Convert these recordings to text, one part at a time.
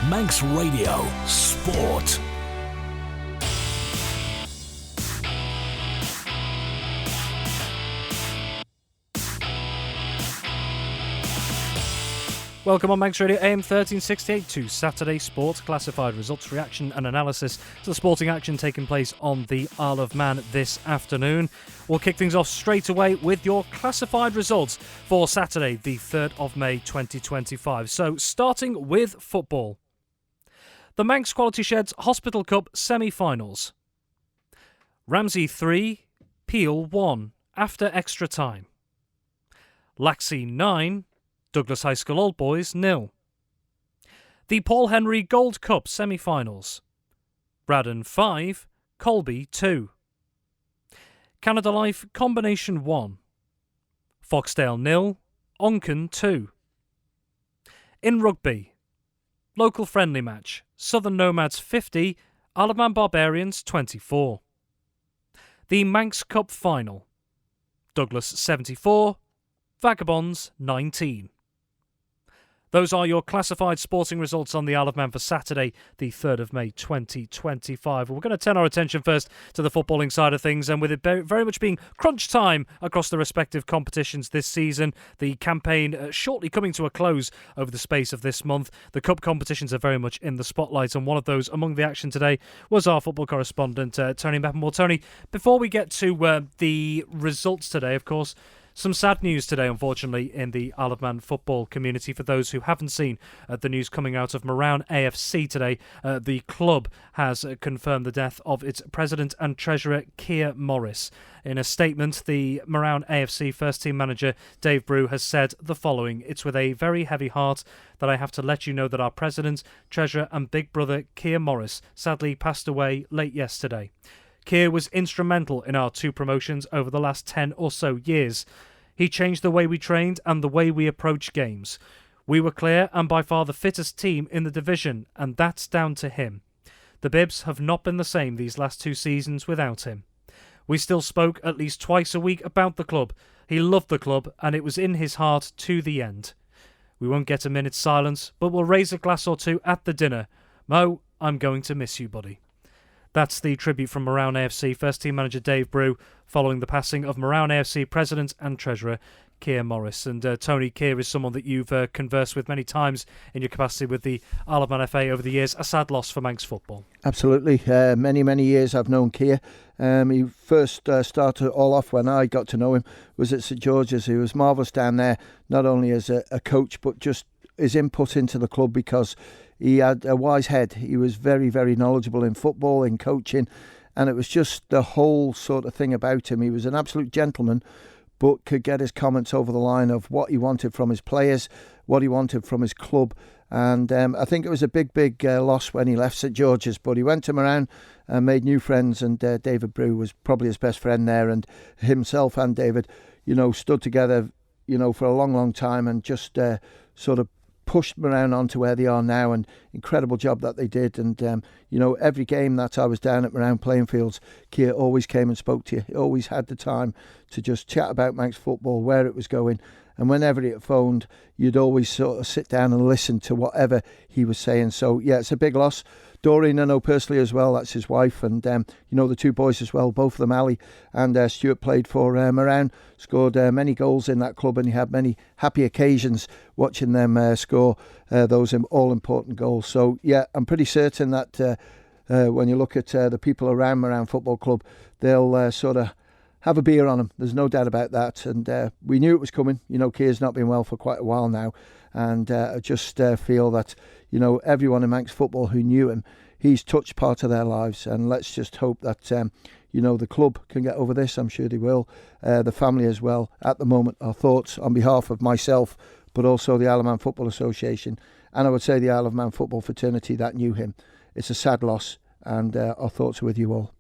Manx Radio Sport. Welcome on Manx Radio AM 1368 to Saturday Sports Classified Results, reaction and analysis to the sporting action taking place on the Isle of Man this afternoon. We'll kick things off straight away with your classified results for Saturday, the 3rd of May 2025. So, starting with football. The Manx Quality Sheds Hospital Cup semi-finals. Ramsey 3, Peel 1, after extra time. Laxey 9, Douglas High School Old Boys 0. The Paul Henry Gold Cup semi-finals. Braddon 5, Colby 2. Canada Life Combination 1. Foxdale 0, Onken 2. In rugby, local friendly match, Southern Nomads 50, Isle of Man Barbarians 24. The Manx Cup final, Douglas 74, Vagabonds 19. Those are your classified sporting results on the Isle of Man for Saturday, the 3rd of May 2025. We're going to turn our attention first to the footballing side of things, and with it very much being crunch time across the respective competitions this season, the campaign shortly coming to a close over the space of this month, the cup competitions are very much in the spotlight, and one of those among the action today was our football correspondent, Tony Mepham. Well, Tony, before we get to the results today, of course, some sad news today, unfortunately, in the Isle of Man football community. For those who haven't seen the news coming out of Moran AFC today, the club has confirmed the death of its president and treasurer, Keir Morris. In a statement, the Moran AFC first-team manager, Dave Brew, has said the following: "It's with a very heavy heart that I have to let you know that our president, treasurer and big brother, Keir Morris, sadly passed away late yesterday. Keir was instrumental in our 2 promotions over the last 10 or so years. He changed the way we trained and the way we approach games. We were clear and by far the fittest team in the division, and that's down to him. The Bibs have not been the same these last 2 seasons without him. We still spoke at least twice a week about the club. He loved the club and it was in his heart to the end. We won't get a minute's silence, but we'll raise a glass or 2 at the dinner. Mo, I'm going to miss you, buddy." That's the tribute from Moran AFC first-team manager Dave Brew following the passing of Moran AFC president and treasurer Keir Morris. And Tony, Keir is someone that you've conversed with many times in your capacity with the Isle of Man FA over the years. A sad loss for Manx football. Absolutely. Many years I've known Keir. He first started all off when I got to know him was at St George's. He was marvellous down there, not only as a coach, but just his input into the club, because he had a wise head. He was very knowledgeable in football, in coaching, and it was just the whole sort of thing about him. He was an absolute gentleman, but could get his comments over the line of what he wanted from his players, what he wanted from his club. And I think it was a big loss when he left St George's, but he went to Moran and made new friends, and David Brew was probably his best friend there, and himself and David, stood together, for a long time, and just sort of pushed Moran on to where they are now, and incredible job that they did. And every game that I was down at Moran playing fields, Keir always came and spoke to you. He always had the time to just chat about Manx football, where it was going, and whenever he phoned, you'd always sort of sit down and listen to whatever he was saying. So yeah, it's a big loss. Doreen I know personally as well, that's his wife, and the 2 boys as well, both of them, Ali and Stuart, played for Moran, scored many goals in that club, and he had many happy occasions watching them score those all-important goals. So yeah, I'm pretty certain that when you look at the people around Moran Football Club, they'll sort of have a beer on him. There's no doubt about that, and we knew it was coming. Keir's not been well for quite a while now, and I just feel that everyone in Manx football who knew him, he's touched part of their lives, and let's just hope that the club can get over this. I'm sure they will. The family as well. At the moment, our thoughts on behalf of myself, but also the Isle of Man Football Association, and I would say the Isle of Man football fraternity that knew him. It's a sad loss, and our thoughts are with you all.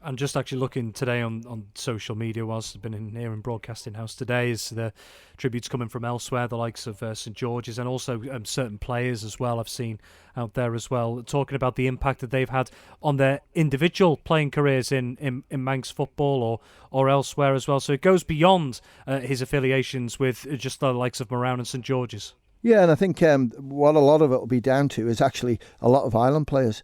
And just actually looking today on social media, whilst I've been in here in Broadcasting House today, is the tributes coming from elsewhere, the likes of St George's, and also certain players as well I've seen out there as well, talking about the impact that they've had on their individual playing careers in Manx football or elsewhere as well. So it goes beyond his affiliations with just the likes of Moran and St George's. Yeah, and I think what a lot of it will be down to is actually a lot of Ireland players.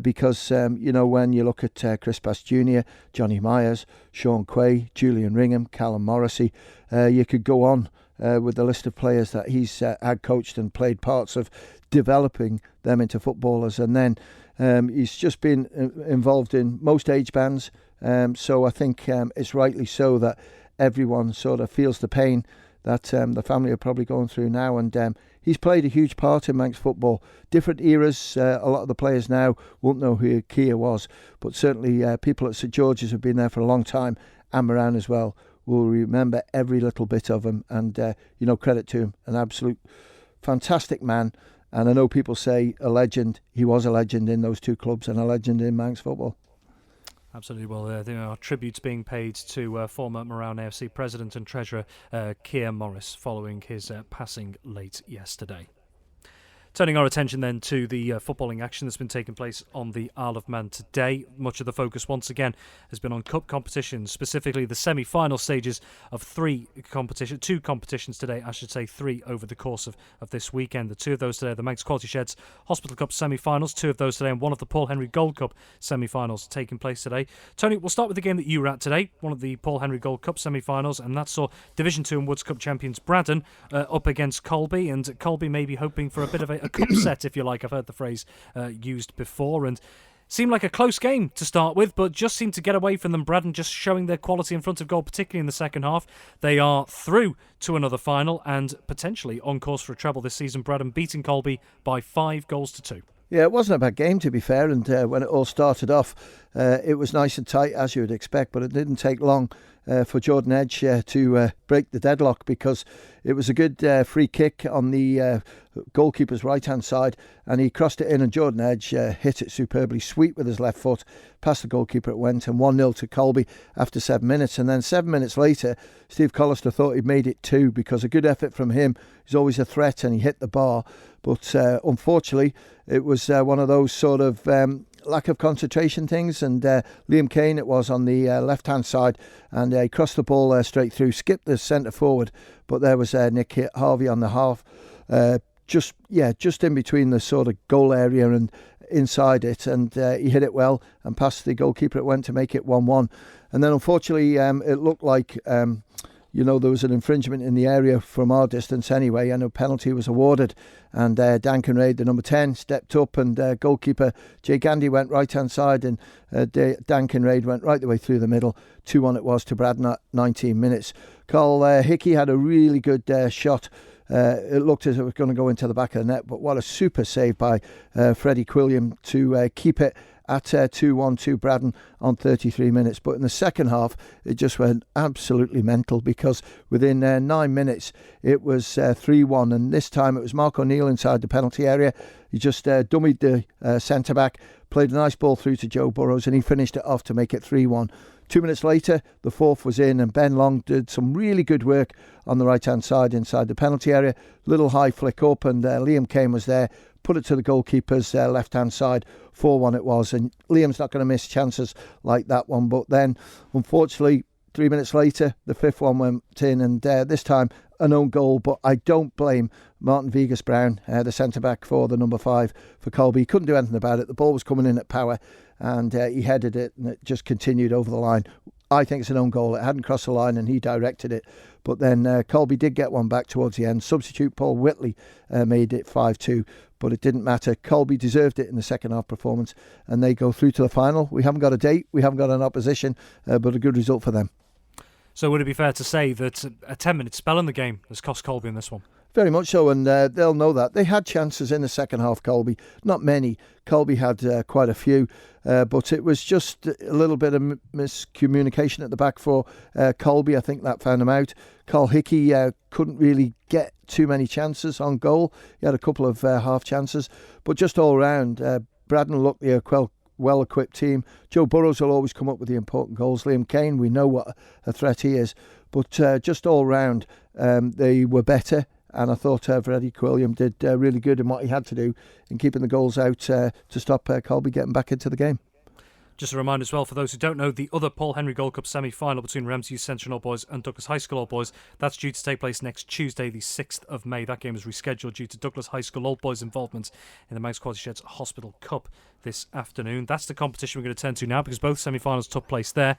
Because, when you look at Chris Bass Jr., Johnny Myers, Sean Quay, Julian Ringham, Callum Morrissey, you could go on with the list of players that he's had coached and played parts of developing them into footballers. And then he's just been involved in most age bands. So I think it's rightly so that everyone sort of feels the pain that the family are probably going through now. And he's played a huge part in Manx football. Different eras. A lot of the players now won't know who Keir was, but certainly people at St George's who've been there for a long time, and Moran as well, will remember every little bit of him. And, credit to him. An absolute fantastic man. And I know people say a legend. He was a legend in those two clubs and a legend in Manx football. Absolutely. Well, there are tributes being paid to former Moran AFC president and treasurer Keir Morris following his passing late yesterday. Turning our attention then to the footballing action that's been taking place on the Isle of Man today. Much of the focus once again has been on cup competitions, specifically the semi-final stages of two competitions today, I should say three over the course of this weekend. The two of those today, the Manx Quality Sheds Hospital Cup semi-finals, two of those today, and one of the Paul Henry Gold Cup semi-finals taking place today. Tony, we'll start with the game that you were at today, one of the Paul Henry Gold Cup semi-finals, and that saw Division 2 and Woods Cup champions Braddon up against Colby, and Colby may be hoping for a bit of a cup set, if you like. I've heard the phrase used before, and seemed like a close game to start with, but just seemed to get away from them. Braddon just showing their quality in front of goal, particularly in the second half. They are through to another final and potentially on course for a treble this season. Braddon beating Colby by 5-2. Yeah, it wasn't a bad game, to be fair, and when it all started off, it was nice and tight, as you would expect, but it didn't take long for Jordan Edge to break the deadlock, because it was a good free kick on the goalkeeper's right-hand side, and he crossed it in, and Jordan Edge hit it superbly, sweet with his left foot, past the goalkeeper it went, and 1-0 to Colby after 7 minutes. And then 7 minutes later, Steve Collister thought he'd made it 2, because a good effort from him is always a threat, and he hit the bar. But unfortunately, it was one of those sort of lack of concentration things, and Liam Kane it was on the left-hand side, and he crossed the ball straight through, skipped the centre forward, but there was Nick Harvey on the half, just in between the sort of goal area and inside it, and he hit it well and past the goalkeeper it went to make it 1-1. And then unfortunately it looked like there was an infringement in the area from our distance anyway, and a penalty was awarded. And Dan Kinraid, the number 10, stepped up, and goalkeeper Jay Gandy went right-hand side, and Dan Kinraid went right the way through the middle. 2-1 it was to Braddon at 19 minutes. Carl Hickey had a really good shot. It looked as if it was going to go into the back of the net, but what a super save by Freddie Quilliam to keep it at 2-1 to Braddon on 33 minutes. But in the second half, it just went absolutely mental, because within 9 minutes, it was 3-1. And this time, it was Mark O'Neill inside the penalty area. He just dummied the centre-back, played a nice ball through to Joe Burrows, and he finished it off to make it 3-1. 2 minutes later, the fourth was in, and Ben Long did some really good work on the right-hand side inside the penalty area. Little high flick up, and Liam Kane was there, put it to the goalkeeper's left-hand side. 4-1 it was, and Liam's not going to miss chances like that one. But then, unfortunately, 3 minutes later, the fifth one went in, and this time an own goal. But I don't blame Martin Vegas-Brown, the centre-back for the number 5 for Colby. He couldn't do anything about it. The ball was coming in at power, and he headed it, and it just continued over the line. I think it's an own goal. It hadn't crossed the line, and he directed it. But then Colby did get one back towards the end. Substitute Paul Whitley made it 5-2, but it didn't matter. Colby deserved it in the second half performance, and they go through to the final. We haven't got a date, we haven't got an opposition, but a good result for them. So would it be fair to say that a 10-minute spell in the game has cost Colby in this one? Very much so, and they'll know that. They had chances in the second half, Colby. Not many. Colby had quite a few, but it was just a little bit of miscommunication at the back for Colby. I think that found him out. Carl Hickey couldn't really get too many chances on goal. He had a couple of half chances, but just all round, Braddon looked the well-equipped team. Joe Burrows will always come up with the important goals. Liam Kane, we know what a threat he is, but just all round, they were better. And I thought Freddie Quilliam did really good in what he had to do in keeping the goals out to stop Colby getting back into the game. Just a reminder as well, for those who don't know, the other Paul Henry Gold Cup semi-final between Ramsey Youth Central Old Boys and Douglas High School Old Boys, that's due to take place next Tuesday, the 6th of May. That game is rescheduled due to Douglas High School Old Boys' involvement in the Manx Quality Sheds Hospital Cup this afternoon. That's the competition we're going to turn to now, because both semi-finals took place there.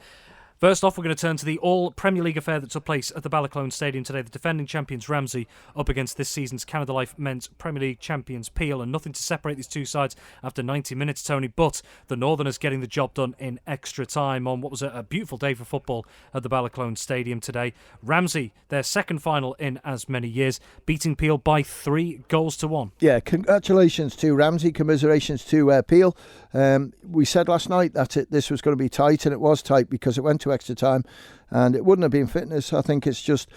First off, we're going to turn to the all-Premier League affair that took place at the Ballyclone Stadium today. The defending champions Ramsey up against this season's Canada Life men's Premier League champions Peel, and nothing to separate these two sides after 90 minutes, Tony, but the Northerners getting the job done in extra time on what was a beautiful day for football at the Ballyclone Stadium today. Ramsey, their second final in as many years, beating Peel by 3-1. Yeah, congratulations to Ramsey, commiserations to Peel. We said last night that this was going to be tight, and it was tight because it went to extra time, and it wouldn't have been fitness. I think it's just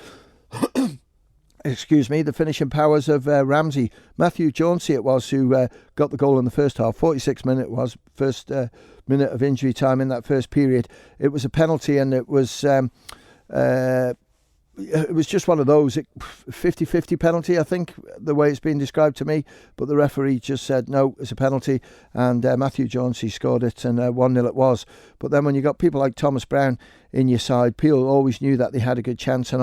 excuse me, the finishing powers of Ramsey. Matthew Jonesy it was who got the goal in the first half. 46 minute was first minute of injury time in that first period. It was a penalty, and it was just one of those 50-50 penalty, I think, the way it's been described to me. But the referee just said, no, it's a penalty. And Matthew Jonesy scored it, and 1-0 it was. But then when you got people like Thomas Brown in your side, Peel always knew that they had a good chance. And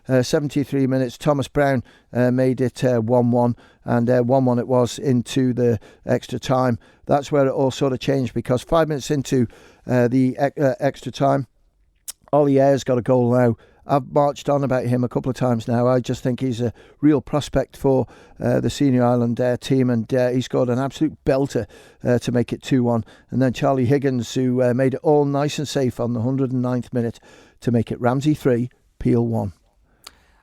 on 73 minutes, Thomas Brown made it 1-1. And 1-1 it was into the extra time. That's where it all sort of changed, because 5 minutes into the extra time, Ollie Ayres got a goal now. I've marched on about him a couple of times now. I just think he's a real prospect for the Senior Island team, and he scored an absolute belter to make it 2-1. And then Charlie Higgins, who made it all nice and safe on the 109th minute to make it Ramsey 3, Peel 1.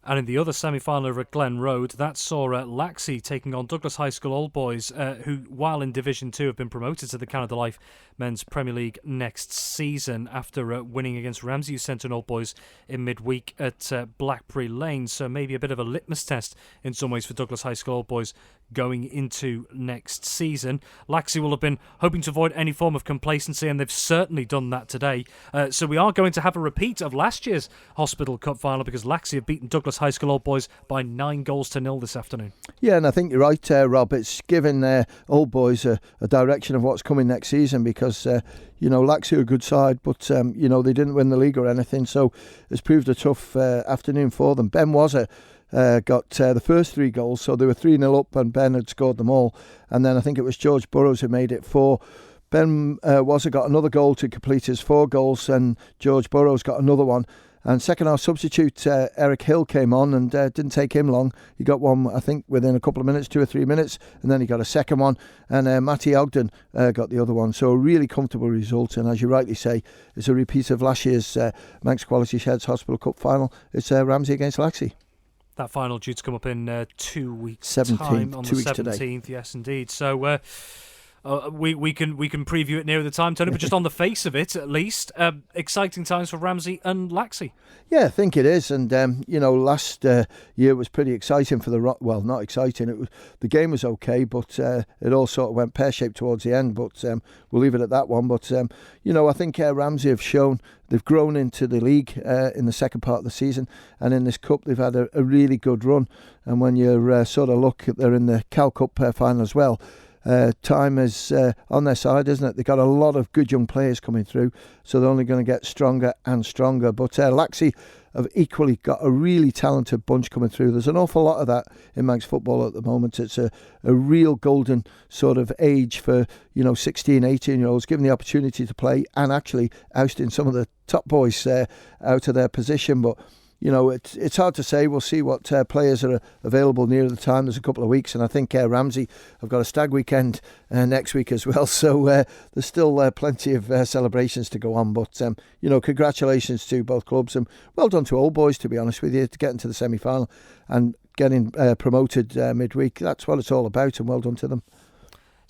And in the other semi-final over at Glen Road, that saw Laxey taking on Douglas High School Old Boys, who, while in Division 2, have been promoted to the Canada Life Men's Premier League next season after winning against Ramsey Youth Centre Old Boys in midweek at Blackberry Lane. So maybe a bit of a litmus test in some ways for Douglas High School Old Boys going into next season. Laxey will have been hoping to avoid any form of complacency, and they've certainly done that today. So we are going to have a repeat of last year's Hospital Cup final, because Laxey have beaten Douglas High School Old Boys by 9-0 this afternoon. Yeah, and I think you're right, Rob. It's given Old Boys a direction of what's coming next season, because Laxey are a good side, but they didn't win the league or anything, so it's proved a tough afternoon for them. Ben Wazza got the first 3 goals, so they were 3-0 up, and Ben had scored them all. And then I think it was George Burrows who made it 4. Ben Wazza got another goal to complete his 4 goals, and George Burrows got another one. And second half substitute Eric Hill came on, and didn't take him long. He got one, I think, within a couple of minutes, 2 or 3 minutes, and then he got a second one. And Matty Ogden got the other one. So a really comfortable result. And as you rightly say, it's a repeat of last year's Manx Quality Sheds Hospital Cup final. It's Ramsey against Laxey. That final due to come up in 2 weeks' 17th, time on 2 the weeks 17th. Today. Yes, indeed. So we can preview it near the time, Tony. But just on the face of it, at least, exciting times for Ramsey and Laxey. Yeah, I think it is. And last year was pretty exciting for well, not exciting. The game was okay, but it all sort of went pear-shaped towards the end. But we'll leave it at that one. But I think Ramsey have shown they've grown into the league in the second part of the season, and in this cup they've had a really good run. And when you sort of look, they're in the Cal Cup final as well. Time is on their side, isn't it? They've got a lot of good young players coming through, so they're only going to get stronger and stronger. But Laxey have equally got a really talented bunch coming through. There's an awful lot of that in Manx football at the moment. It's a real golden sort of age for 16, 18-year-olds, given the opportunity to play and actually ousting some of the top boys out of their position. But it's hard to say. We'll see what players are available near the time. There's a couple of weeks, and I think Ramsey have got a stag weekend next week as well. So there's still plenty of celebrations to go on. But, congratulations to both clubs, and well done to Old Boys, to be honest with you, to get into the semi-final and getting promoted midweek. That's what it's all about, and well done to them.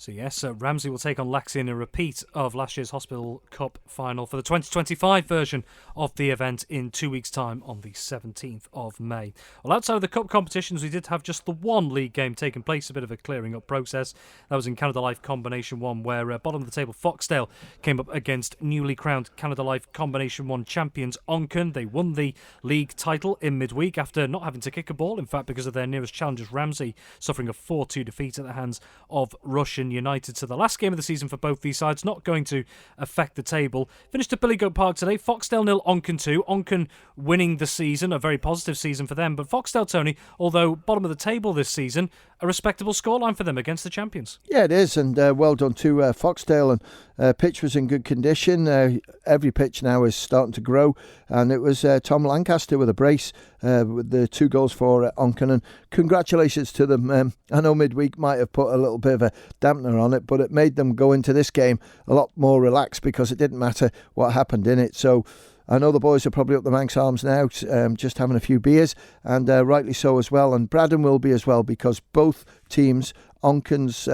So yes, Ramsey will take on Laxey in a repeat of last year's Hospital Cup final for the 2025 version of the event in 2 weeks' time on the 17th of May. Well, outside of the Cup competitions, we did have just the one league game taking place, a bit of a clearing up process. That was in Canada Life Combination 1, where bottom of the table Foxdale came up against newly crowned Canada Life Combination 1 champions Onken. They won the league title in midweek after not having to kick a ball, in fact, because of their nearest challengers Ramsey suffering a 4-2 defeat at the hands of Russian Russian United. So the last game of the season for both these sides, not going to affect the table. Finished at Billy Goat Park today. Foxdale 0, Onken 2. Onken winning the season, a very positive season for them. But Foxdale, Tony, although bottom of the table this season, a respectable scoreline for them against the champions. Yeah, it is, and well done to Foxdale. And pitch was in good condition. Every pitch now is starting to grow, and it was Tom Lancaster with a brace with the 2 goals for Onken. And congratulations to them. I know midweek might have put a little bit of a dampener on it, but it made them go into this game a lot more relaxed because it didn't matter what happened in it. So I know the boys are probably up the Manx Arms now, just having a few beers, and rightly so as well. And Braddon will be as well, because both teams, Onken's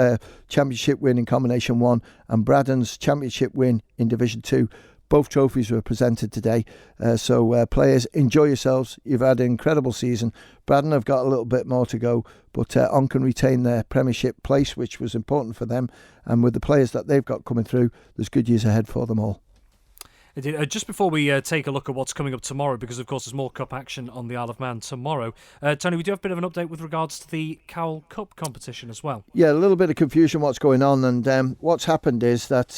championship win in Combination 1 and Braddon's championship win in Division 2, both trophies were presented today. So players, enjoy yourselves. You've had an incredible season. Braddon have got a little bit more to go, but Onken retain their premiership place, which was important for them. And with the players that they've got coming through, there's good years ahead for them all. Just before we take a look at what's coming up tomorrow, because of course there's more cup action on the Isle of Man tomorrow, Tony, we do have a bit of an update with regards to the Cowell Cup competition as well. Yeah, a little bit of confusion what's going on, and what's happened is that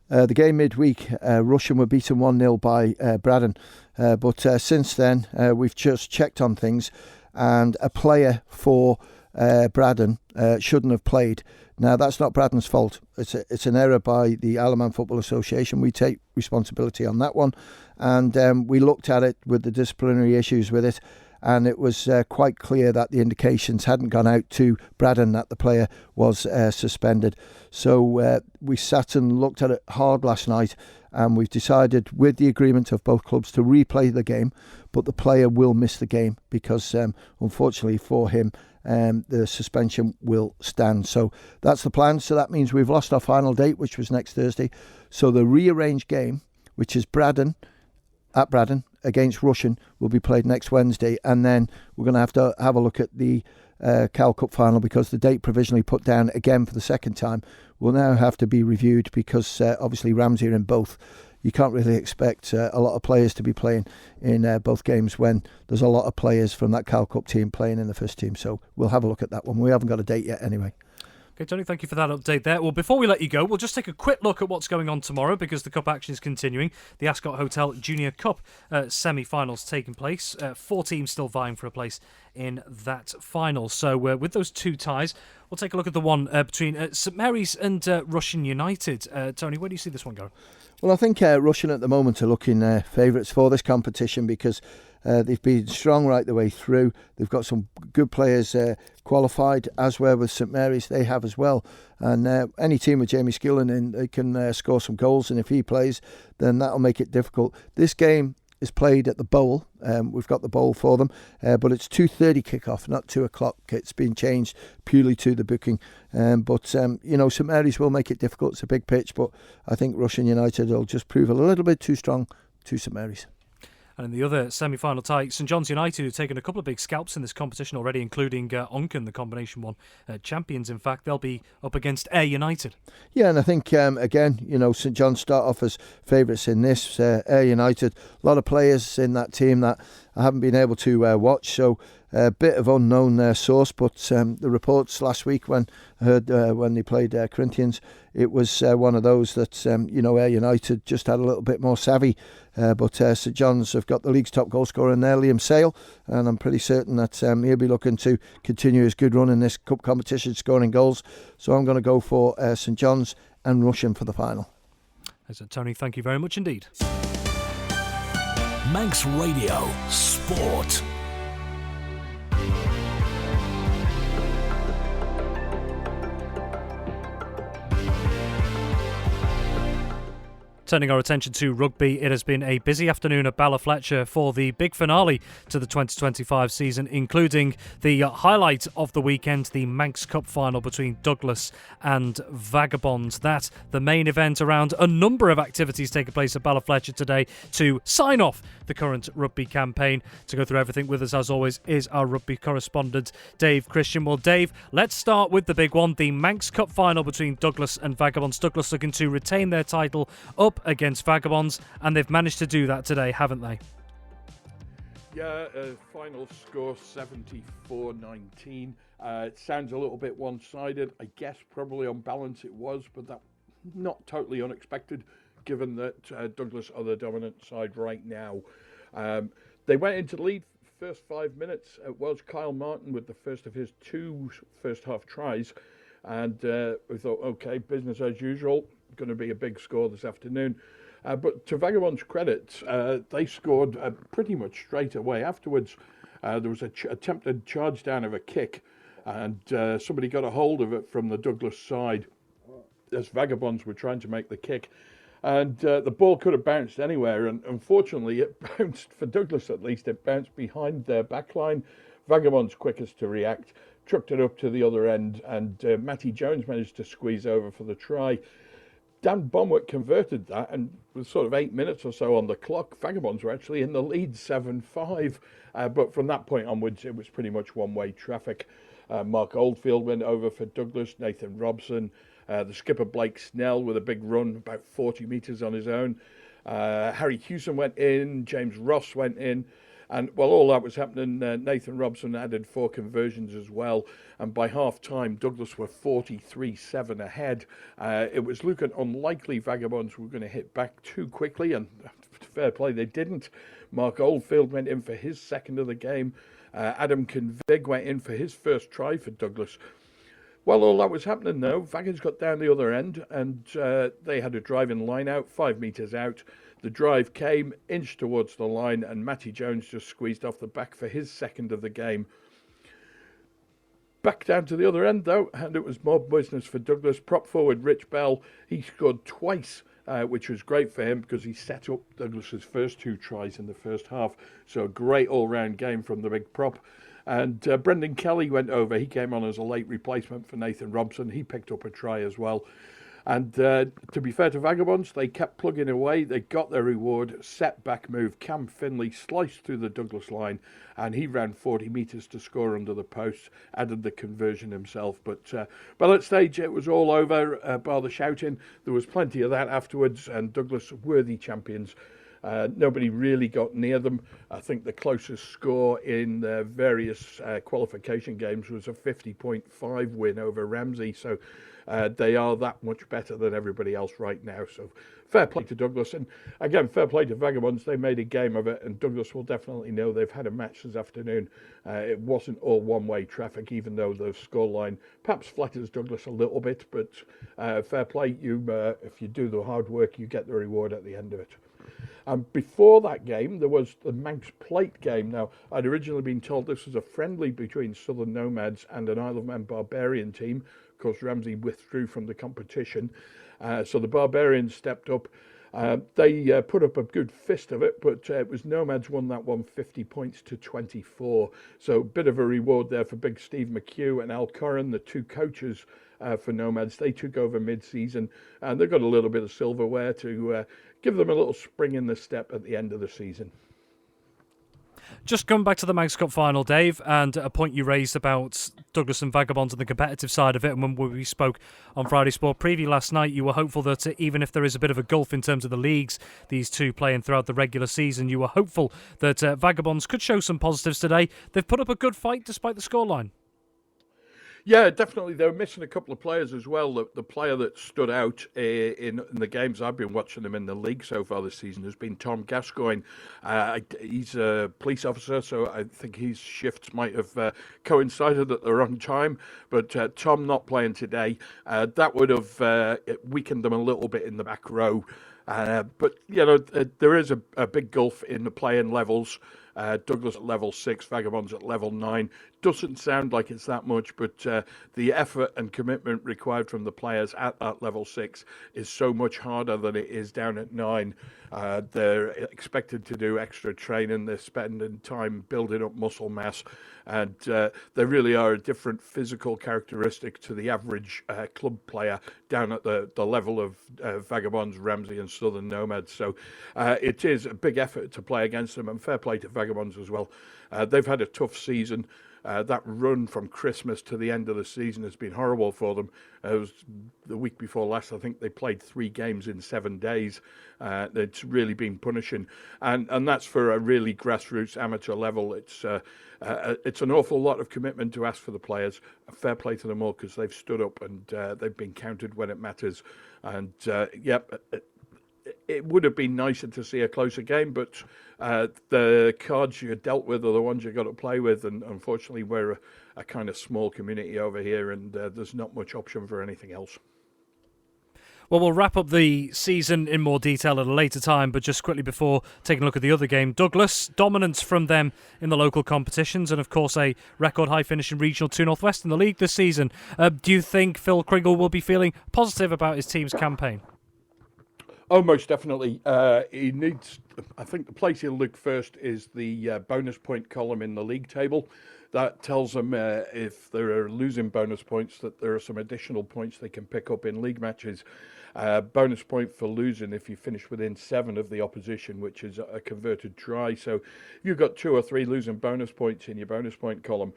the game midweek, Russian were beaten 1-0 by Braddon, but since then we've just checked on things, and a player for Braddon shouldn't have played. Now, that's not Braddon's fault. It's an error by the Isle of Man Football Association. We take responsibility on that one. And we looked at it with the disciplinary issues with it, and it was quite clear that the indications hadn't gone out to Braddon that the player was suspended. So we sat and looked at it hard last night, and we've decided, with the agreement of both clubs, to replay the game, but the player will miss the game because, unfortunately for him, the suspension will stand. So that's the plan. So that means we've lost our final date, which was next Thursday. So the rearranged game, which is Braddon against Russian, will be played next Wednesday. And then we're going to have a look at the Cal Cup final, because the date provisionally put down again for the second time will now have to be reviewed, because obviously Ramsey are in both. You can't really expect a lot of players to be playing in both games when there's a lot of players from that Cal Cup team playing in the first team. So we'll have a look at that one. We haven't got a date yet anyway. Okay, Tony, thank you for that update there. Well, before we let you go, we'll just take a quick look at what's going on tomorrow, because the Cup action is continuing. The Ascot Hotel Junior Cup semi-finals taking place. 4 teams still vying for a place in that final. So with those 2 ties, we'll take a look at the one between St Mary's and Russian United. Tony, where do you see this one go? Well, I think Russian at the moment are looking favourites for this competition, because they've been strong right the way through. They've got some good players qualified, as well with St Mary's. They have as well. And any team with Jamie Skillen in, they can score some goals. And if he plays, then that'll make it difficult. This game is played at the Bowl. We've got the Bowl for them, but it's 2:30 kickoff, not 2 o'clock. It's been changed purely to the booking. But St Mary's will make it difficult. It's a big pitch, but I think Russian United will just prove a little bit too strong to St Mary's. And in the other semi-final tie, St John's United, who've taken a couple of big scalps in this competition already, including Onken, the Combination 1 champions. In fact, they'll be up against Ayr United. Yeah, and I think, again, St John's start off as favourites in this. Ayr United, a lot of players in that team that I haven't been able to watch, so a bit of unknown source, but the reports last week when I heard when they played Corinthians, it was one of those that, Ayr United just had a little bit more savvy. But St John's have got the league's top goal scorer in there, Liam Sale, and I'm pretty certain that he'll be looking to continue his good run in this cup competition, scoring goals. So I'm going to go for St John's and Russian for the final. So, Tony, thank you very much indeed. Manx Radio Sport. Turning our attention to rugby, it has been a busy afternoon at Ballafletcher for the big finale to the 2025 season, including the highlight of the weekend, the Manx Cup final between Douglas and Vagabonds. That, the main event around a number of activities taking place at Ballafletcher today to sign off the current rugby campaign. To go through everything with us, as always, is our rugby correspondent, Dave Christian. Well, Dave, let's start with the big one, the Manx Cup final between Douglas and Vagabonds. Douglas looking to retain their title up against Vagabonds, and they've managed to do that today, haven't they? Yeah, final score 74-19. It sounds a little bit one-sided. I guess probably on balance it was, but that not totally unexpected given that Douglas are the dominant side right now. They went into the lead first 5 minutes. It was Kyle Martin with the first of his two first half tries. And we thought, okay, business as usual, going to be a big score this afternoon. But to Vagabond's credit, they scored pretty much straight away. Afterwards, there was an attempted charge down of a kick, and somebody got a hold of it from the Douglas side as Vagabonds were trying to make the kick. And the ball could have bounced anywhere, and unfortunately it bounced, for Douglas at least, it bounced behind their backline. Vagabonds quickest to react, trucked it up to the other end, and Matty Jones managed to squeeze over for the try. Dan Bonwick converted that, and with sort of 8 minutes or so on the clock, Vagabonds were actually in the lead 7-5. But from that point onwards, it was pretty much one-way traffic. Mark Oldfield went over for Douglas, Nathan Robson, the skipper Blake Snell with a big run, about 40 metres on his own. Harry Hewson went in, James Ross went in. And while all that was happening, Nathan Robson added 4 conversions as well. And by half-time, Douglas were 43-7 ahead. It was looking unlikely Vagabonds were going to hit back too quickly, and fair play, they didn't. Mark Oldfield went in for his second of the game. Adam Convig went in for his first try for Douglas. While all that was happening, though, Vagons got down the other end, and they had a driving line out, 5 metres out. The drive came, inched towards the line, and Matty Jones just squeezed off the back for his second of the game. Back down to the other end, though, and it was more business for Douglas. Prop forward Rich Bell, he scored twice, which was great for him because he set up Douglas's first 2 tries in the first half. So a great all-round game from the big prop. And Brendan Kelly went over. He came on as a late replacement for Nathan Robson. He picked up a try as well. And to be fair to Vagabonds, they kept plugging away. They got their reward. Set back move. Cam Finley sliced through the Douglas line, and he ran 40 metres to score under the post. Added the conversion himself. But by that stage, it was all over, bar the shouting. There was plenty of that afterwards, and Douglas worthy champions. Nobody really got near them. I think the closest score in the various qualification games was a 50.5 win over Ramsey. So they are that much better than everybody else right now. So fair play to Douglas. And again, fair play to Vagabonds. They made a game of it, and Douglas will definitely know they've had a match this afternoon. It wasn't all one-way traffic, even though the scoreline perhaps flatters Douglas a little bit. But fair play. If you do the hard work, you get the reward at the end of it. And before that game, there was the Manx Plate game. Now, I'd originally been told this was a friendly between Southern Nomads and an Isle of Man Barbarian team. Of course, Ramsey withdrew from the competition. So the Barbarians stepped up. They put up a good fist of it, but it was Nomads won that one 50 points to 24. So a bit of a reward there for Big Steve McHugh and Al Corran, the 2 coaches for Nomads. They took over mid-season, and they got a little bit of silverware to give them a little spring in the step at the end of the season. Just coming back to the Manx Cup final, Dave, and a point you raised about Douglas and Vagabonds and the competitive side of it, and when we spoke on Friday Sport Preview last night, you were hopeful that even if there is a bit of a gulf in terms of the leagues, these two playing throughout the regular season, you were hopeful that Vagabonds could show some positives today. They've put up a good fight despite the scoreline. Yeah, definitely. They were missing a couple of players as well. The player that stood out in the games I've been watching them in the league so far this season has been Tom Gascoigne. He's a police officer, so I think his shifts might have coincided at the wrong time. But Tom not playing today, that would have weakened them a little bit in the back row. But, you know, there is a big gulf in the playing levels. Douglas at level 6, Vagabonds at level 9. Doesn't sound like it's that much, but the effort and commitment required from the players at that level 6 is so much harder than it is down at 9. They're expected to do extra training. They're spending time building up muscle mass, and they really are a different physical characteristic to the average club player down at the level of Vagabonds, Ramsey and Southern Nomads. So it is a big effort to play against them, and fair play to Vagabonds as well. They've had a tough season. That run from Christmas to the end of the season has been horrible for them. It was the week before last, I think they played 3 games in 7 days. It's really been punishing. And that's for a really grassroots amateur level. It's an awful lot of commitment to ask for the players. Fair play to them all because they've stood up and they've been counted when it matters. And it would have been nicer to see a closer game, but the cards you're dealt with are the ones you've got to play with, and unfortunately we're a kind of small community over here, and there's not much option for anything else. Well, we'll wrap up the season in more detail at a later time, but just quickly before taking a look at the other game, Douglas, dominance from them in the local competitions, and of course a record high finish in Regional 2 Northwest in the league this season. Do you think Phil Kringle will be feeling positive about his team's campaign? Oh, most definitely. He needs. I think the place he'll look first is the bonus point column in the league table. That tells them if there are losing bonus points that there are some additional points they can pick up in league matches. Bonus point for losing if you finish within 7 of the opposition, which is a converted try. So if you've got 2 or 3 losing bonus points in your bonus point column,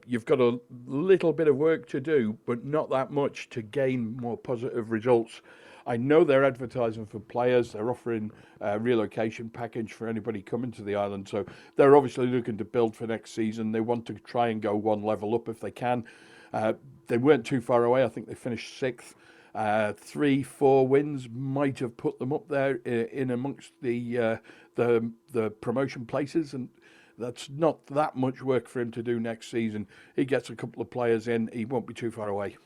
you've got a little bit of work to do, but not that much to gain more positive results. I know they're advertising for players. They're offering a relocation package for anybody coming to the island. So they're obviously looking to build for next season. They want to try and go 1 level up if they can. They weren't too far away. I think they finished 6th. 3-4 wins might have put them up there in amongst the promotion places, and that's not that much work for him to do next season. He gets a couple of players in, he won't be too far away.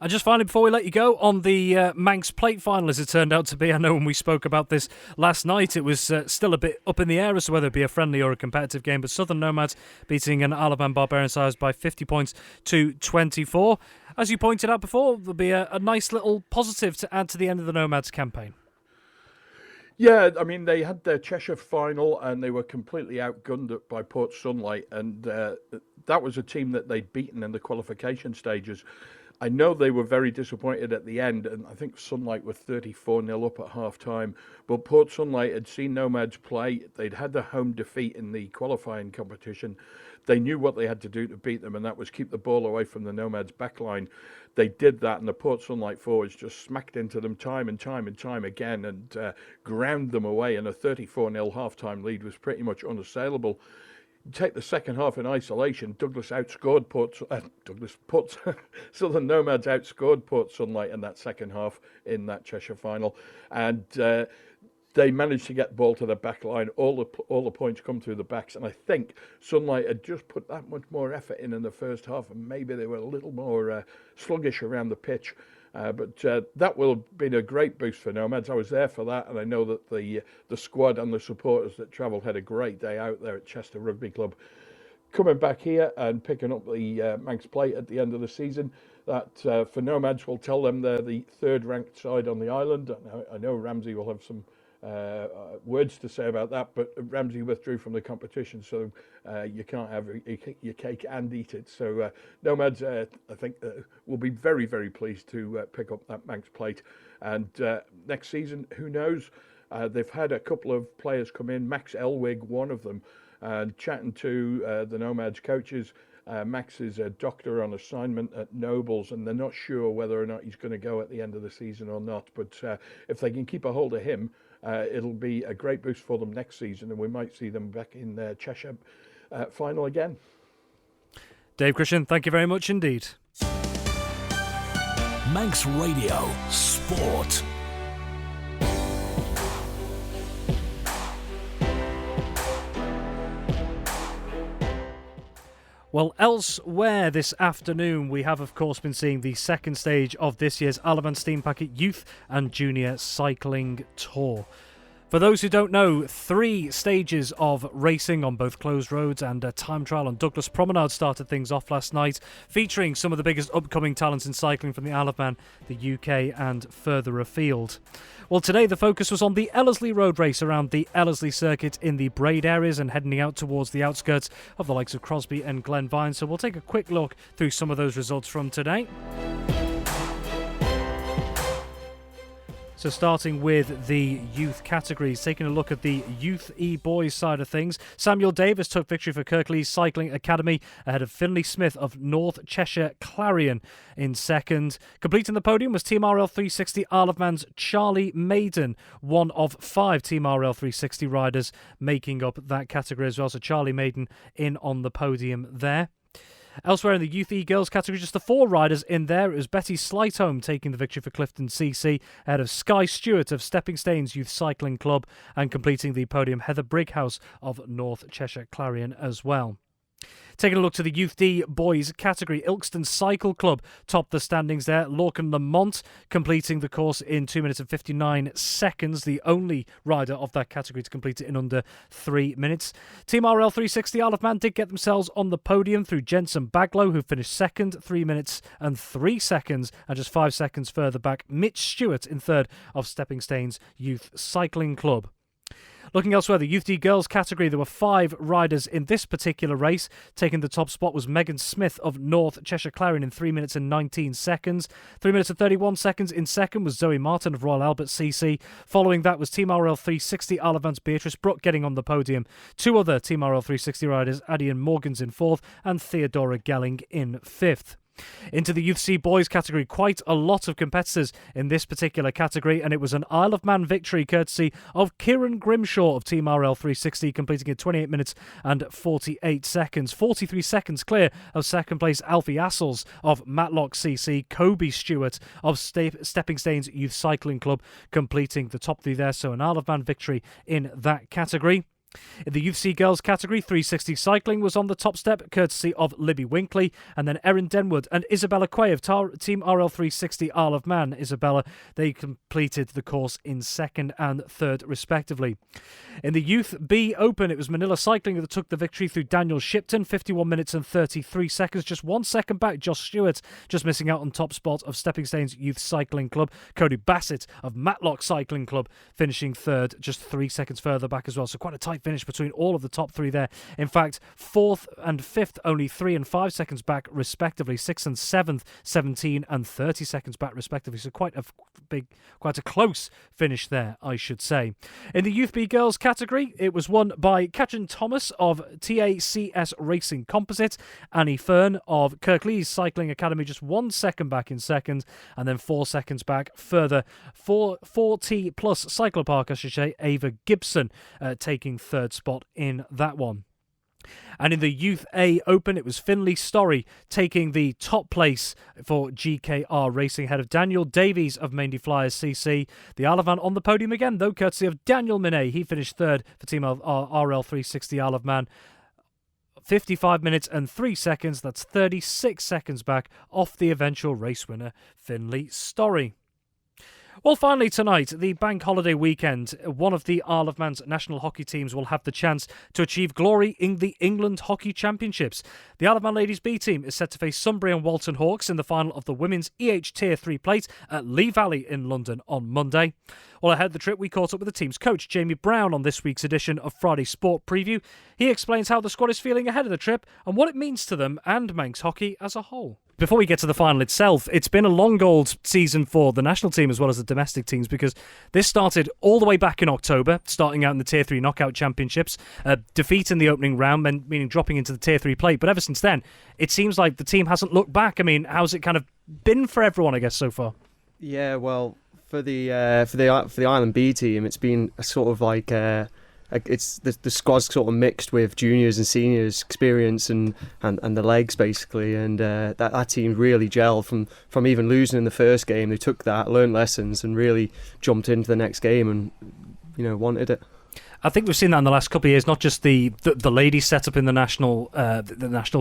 And just finally, before we let you go, on the Manx Plate final, as it turned out to be, I know when we spoke about this last night, it was still a bit up in the air as to whether it be a friendly or a competitive game, but Southern Nomads beating an Isle of Man Barbarian Sires by 50 points to 24. As you pointed out before, there'll be a nice little positive to add to the end of the Nomads campaign. Yeah, I mean, they had their Cheshire final and they were completely outgunned by Port Sunlight, and that was a team that they'd beaten in the qualification stages. I know they were very disappointed at the end, and I think Sunlight were 34-0 up at half-time. But Port Sunlight had seen Nomads play. They'd had a home defeat in the qualifying competition. They knew what they had to do to beat them, and that was keep the ball away from the Nomads' backline. They did that, and the Port Sunlight forwards just smacked into them time and time and time again and ground them away, and a 34-0 half-time lead was pretty much unassailable. Take the second half in isolation. Douglas outscored Southern Nomads outscored Port Sunlight in that second half in that Cheshire final, and they managed to get the ball to the back line. All the points come through the backs, and I think Sunlight had just put that much more effort in the first half, and maybe they were a little more sluggish around the pitch. But that will have been a great boost for Nomads. I was there for that, and I know that the squad and the supporters that travelled had a great day out there at Chester Rugby Club. Coming back here and picking up the Manx Plate at the end of the season, that for Nomads will tell them they're the 3rd-ranked side on the island. I know Ramsey will have some words to say about that, but Ramsey withdrew from the competition, so you can't have your cake and eat it. So Nomads, I think, will be very, very pleased to pick up that Manx Plate. And next season, who knows? They've had a couple of players come in, Max Elwig, one of them, and chatting to the Nomads coaches. Max is a doctor on assignment at Nobles, and they're not sure whether or not he's going to go at the end of the season or not. But if they can keep a hold of him, it'll be a great boost for them next season, and we might see them back in the Cheshire final again. Dave Christian, thank you very much indeed. Manx Radio Sport. Well, elsewhere this afternoon, we have, of course, been seeing the second stage of this year's Isle of Man Steam Packet Youth and Junior Cycling Tour. For those who don't know, 3 stages of racing on both closed roads and a time trial on Douglas Promenade started things off last night, featuring some of the biggest upcoming talents in cycling from the Isle of Man, the UK and further afield. Well, today the focus was on the Ellerslie Road race around the Ellerslie circuit in the Braid areas and heading out towards the outskirts of the likes of Crosby and Glenvine. So we'll take a quick look through some of those results from today. So starting with the youth categories, taking a look at the Youth E-Boys side of things, Samuel Davis took victory for Kirklees Cycling Academy ahead of Finlay Smith of North Cheshire Clarion in second. Completing the podium was Team RL 360 Isle of Man's Charlie Maiden, one of 5 Team RL 360 riders making up that category as well. So Charlie Maiden in on the podium there. Elsewhere in the Youth E-Girls category, just the 4 riders in there. It was Betty Slightholme taking the victory for Clifton CC ahead of Sky Stewart of Stepping Staines Youth Cycling Club, and completing the podium, Heather Brighouse of North Cheshire Clarion as well. Taking a look to the Youth D Boys category, Ilkeston Cycle Club topped the standings there. Lorcan Lamont completing the course in 2 minutes and 59 seconds, the only rider of that category to complete it in under 3 minutes. Team RL 360 Isle of Man did get themselves on the podium through Jensen Baglow, who finished second, 3 minutes and 3 seconds, and just 5 seconds further back, Mitch Stewart in third of Stepping Staines Youth Cycling Club. Looking elsewhere, the Youth D Girls category, there were 5 riders in this particular race. Taking the top spot was Megan Smith of North Cheshire Clarion in 3 minutes and 19 seconds. 3 minutes and 31 seconds in second was Zoe Martin of Royal Albert CC. Following that was Team RL 360 Isle of Man's Beatrice Brook getting on the podium. 2 other Team RL 360 riders, Adian Morgans in 4th and Theodora Gelling in 5th. Into the Youth C Boys category, quite a lot of competitors in this particular category, and it was an Isle of Man victory courtesy of Kieran Grimshaw of Team RL 360, completing in 28 minutes and 48 seconds. 43 seconds clear of second place Alfie Assels of Matlock CC, Kobe Stewart of Stepping Staines Youth Cycling Club completing the top 3 there, so an Isle of Man victory in that category. In the Youth C Girls category, 360 Cycling was on the top step, courtesy of Libby Winkley, and then Erin Denwood and Isabella Quay of Team RL 360 Isle of Man. Isabella, they completed the course in second and third, respectively. In the Youth B Open, it was Manila Cycling that took the victory through Daniel Shipton, 51 minutes and 33 seconds, just 1 second back. Josh Stewart just missing out on top spot of Stepping Staines Youth Cycling Club. Cody Bassett of Matlock Cycling Club finishing third, just 3 seconds further back as well. So quite a tight finish between all of the top 3 there. In fact, 4th and 5th only 3 and 5 seconds back respectively. 6th and 7th 17 and 30 seconds back respectively. So quite a close finish there, I should say. In the Youth B Girls category, it was won by Katrin Thomas of TACS Racing Composite, Annie Fern of Kirklees Cycling Academy just 1 second back in second, and then 4 seconds back further for 4T Plus Cyclopark, I should say, Ava Gibson taking third spot in that one. And in the Youth A Open, it was Finlay Storey taking the top place for GKR Racing ahead of Daniel Davies of Maindy Flyers CC. The Isle of Man on the podium again, though, courtesy of Daniel Minet. He finished third for Team RL 360 Isle of Man. 55 minutes and 3 seconds. That's 36 seconds back off the eventual race winner, Finlay Storey. Well, finally tonight, the bank holiday weekend, one of the Isle of Man's national hockey teams will have the chance to achieve glory in the England Hockey Championships. The Isle of Man Ladies B team is set to face Sunbury and Walton Hawks in the final of the Women's EH Tier 3 plate at Lee Valley in London on Monday. Well, ahead of the trip, we caught up with the team's coach, Jamie Brown, on this week's edition of Friday Sport Preview. He explains how the squad is feeling ahead of the trip and what it means to them and Manx hockey as a whole. Before we get to the final itself, it's been a long old season for the national team as well as the domestic teams, because this started all the way back in October, starting out in the Tier 3 Knockout Championships, defeat in the opening round, meaning dropping into the Tier 3 plate. But ever since then, it seems like the team hasn't looked back. I mean, how's it kind of been for everyone, I guess, so far? Yeah, well, for the Island B team, it's been a sort of like it's the squad's sort of mixed with juniors and seniors experience and the legs basically, and that team really gelled from even losing in the first game. They took that, learned lessons, and really jumped into the next game and wanted it. I think we've seen that in the last couple of years, not just the ladies set up in the national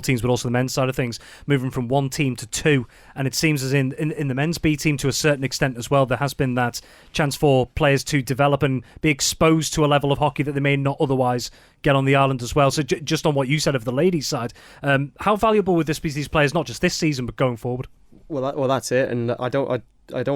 teams, but also the men's side of things, moving from one team to two. And it seems as in the men's B team to a certain extent as well, there has been that chance for players to develop and be exposed to a level of hockey that they may not otherwise get on the island as well. So just on what you said of the ladies' side, how valuable would this be to these players, not just this season, but going forward? Well, that's it. And I don't want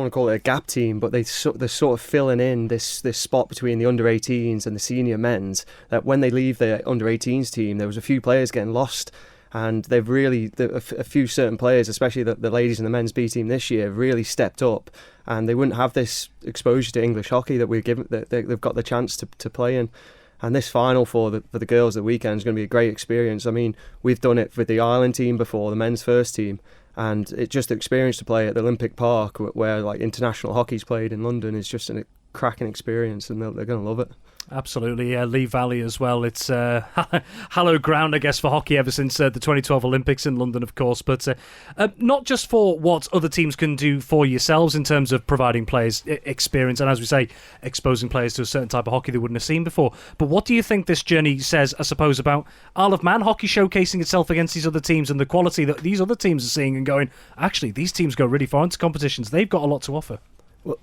to call it a gap team, but they're sort of filling in this spot between the under-18s and the senior men's, that when they leave the under-18s team, there was a few players getting lost, And they've really, a few certain players, especially the ladies in the men's B team this year, have really stepped up, and they wouldn't have this exposure to English hockey that we're given, that they've got the chance to play in. And this final for the girls at the weekend is going to be a great experience. I mean, we've done it with the Ireland team before, the men's first team, and it's just the experience to play at the Olympic Park, where like international hockey's played in London, is just a cracking experience, and they're going to love it. Absolutely, Lee Valley as well. It's hallowed ground, I guess, for hockey ever since the 2012 Olympics in London, of course. But not just for what other teams can do for yourselves in terms of providing players experience and, as we say, exposing players to a certain type of hockey they wouldn't have seen before. But what do you think this journey says, I suppose, about Isle of Man hockey showcasing itself against these other teams and the quality that these other teams are seeing and going, actually, these teams go really far into competitions. They've got a lot to offer.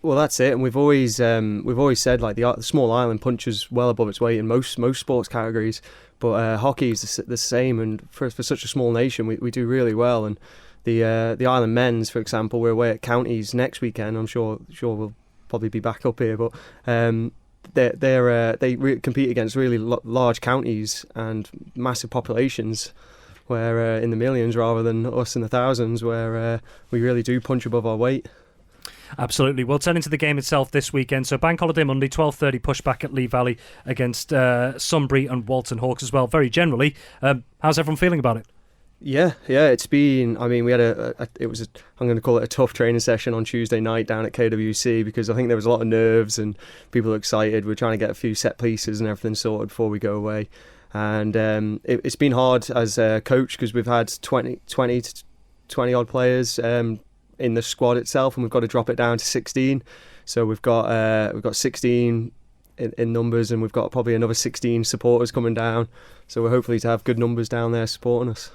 Well, that's it, and we've always said like the small island punches well above its weight in most sports categories, but hockey is the same, and for such a small nation, we do really well. And the island men's, for example, we're away at counties next weekend. I'm sure we'll probably be back up here, but they compete against really large counties and massive populations, where in the millions rather than us in the thousands, where we really do punch above our weight. Absolutely. We'll turn into the game itself this weekend. So Bank Holiday Monday, 12:30 pushback at Lee Valley against Sunbury and Walton Hawks as well. Very generally, how's everyone feeling about it? Yeah. It's been. I mean, we had I'm going to call it a tough training session on Tuesday night down at KWC, because I think there was a lot of nerves and people were excited. We're trying to get a few set pieces and everything sorted before we go away. And it's been hard as a coach, because we've had 20 odd players in the squad itself, and we've got to drop it down to 16. So we've got 16 in numbers, and we've got probably another 16 supporters coming down. So we're hopefully to have good numbers down there supporting us.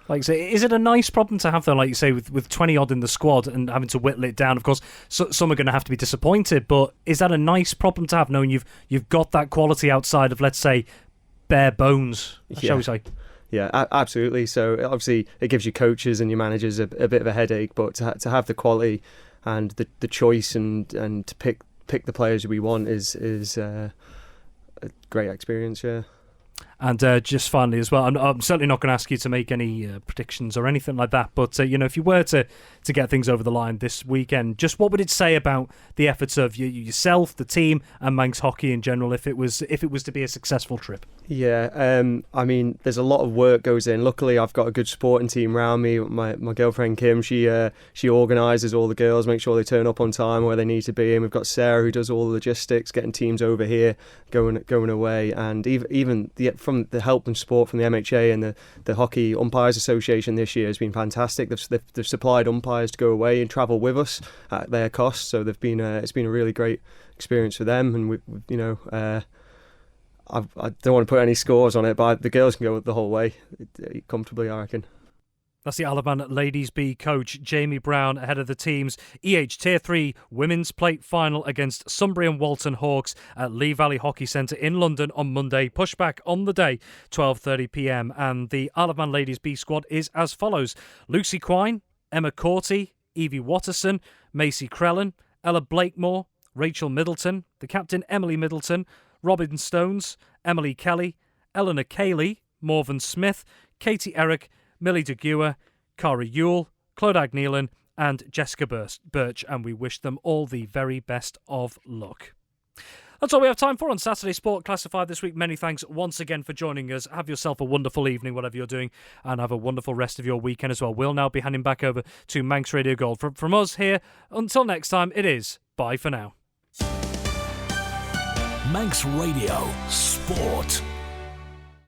Like I say, is it a nice problem to have though, like you say, with 20 odd in the squad and having to whittle it down? Of course, some are going to have to be disappointed, but is that a nice problem to have, knowing you've got that quality outside of, let's say, bare bones, shall we say? Yeah, absolutely. So obviously it gives your coaches and your managers a bit of a headache, but to have the quality and the choice and to pick the players we want is a great experience. Yeah. And just finally as well, I'm certainly not going to ask you to make any predictions or anything like that, but if you were to get things over the line this weekend, just what would it say about the efforts of yourself, the team, and Manx hockey in general if it was to be a successful trip? Yeah, I mean, there's a lot of work goes in. Luckily, I've got a good supporting team around me. My girlfriend Kim, she organises all the girls, make sure they turn up on time where they need to be, and we've got Sarah who does all the logistics, getting teams over here, going away, and even from the help and support from the MHA and the Hockey Umpires Association this year has been fantastic. They've supplied umpires to go away and travel with us at their cost, so it's been a really great experience for them, and I don't want to put any scores on it, but the girls can go the whole way comfortably, I reckon. That's the Isle of Man Ladies B coach Jamie Brown ahead of the team's Tier 3 Women's Plate final against Sunbury and Walton Hawks at Lee Valley Hockey Centre in London on Monday. Pushback on the day, 12:30pm. And the Isle of Man Ladies B squad is as follows: Lucy Quine, Emma Corty, Evie Watterson, Macy Crellin, Ella Blakemore, Rachel Middleton, the captain Emily Middleton, Robin Stones, Emily Kelly, Eleanor Cayley, Morven Smith, Katie Eric, Millie DeGewer, Cara Ewell, Claude Agnelan and Jessica Birch, and we wish them all the very best of luck. That's all we have time for on Saturday Sport Classified this week. Many thanks once again for joining us. Have yourself a wonderful evening, whatever you're doing, and have a wonderful rest of your weekend as well. We'll now be handing back over to Manx Radio Gold. From us here, until next time, it is bye for now. Manx Radio Sport.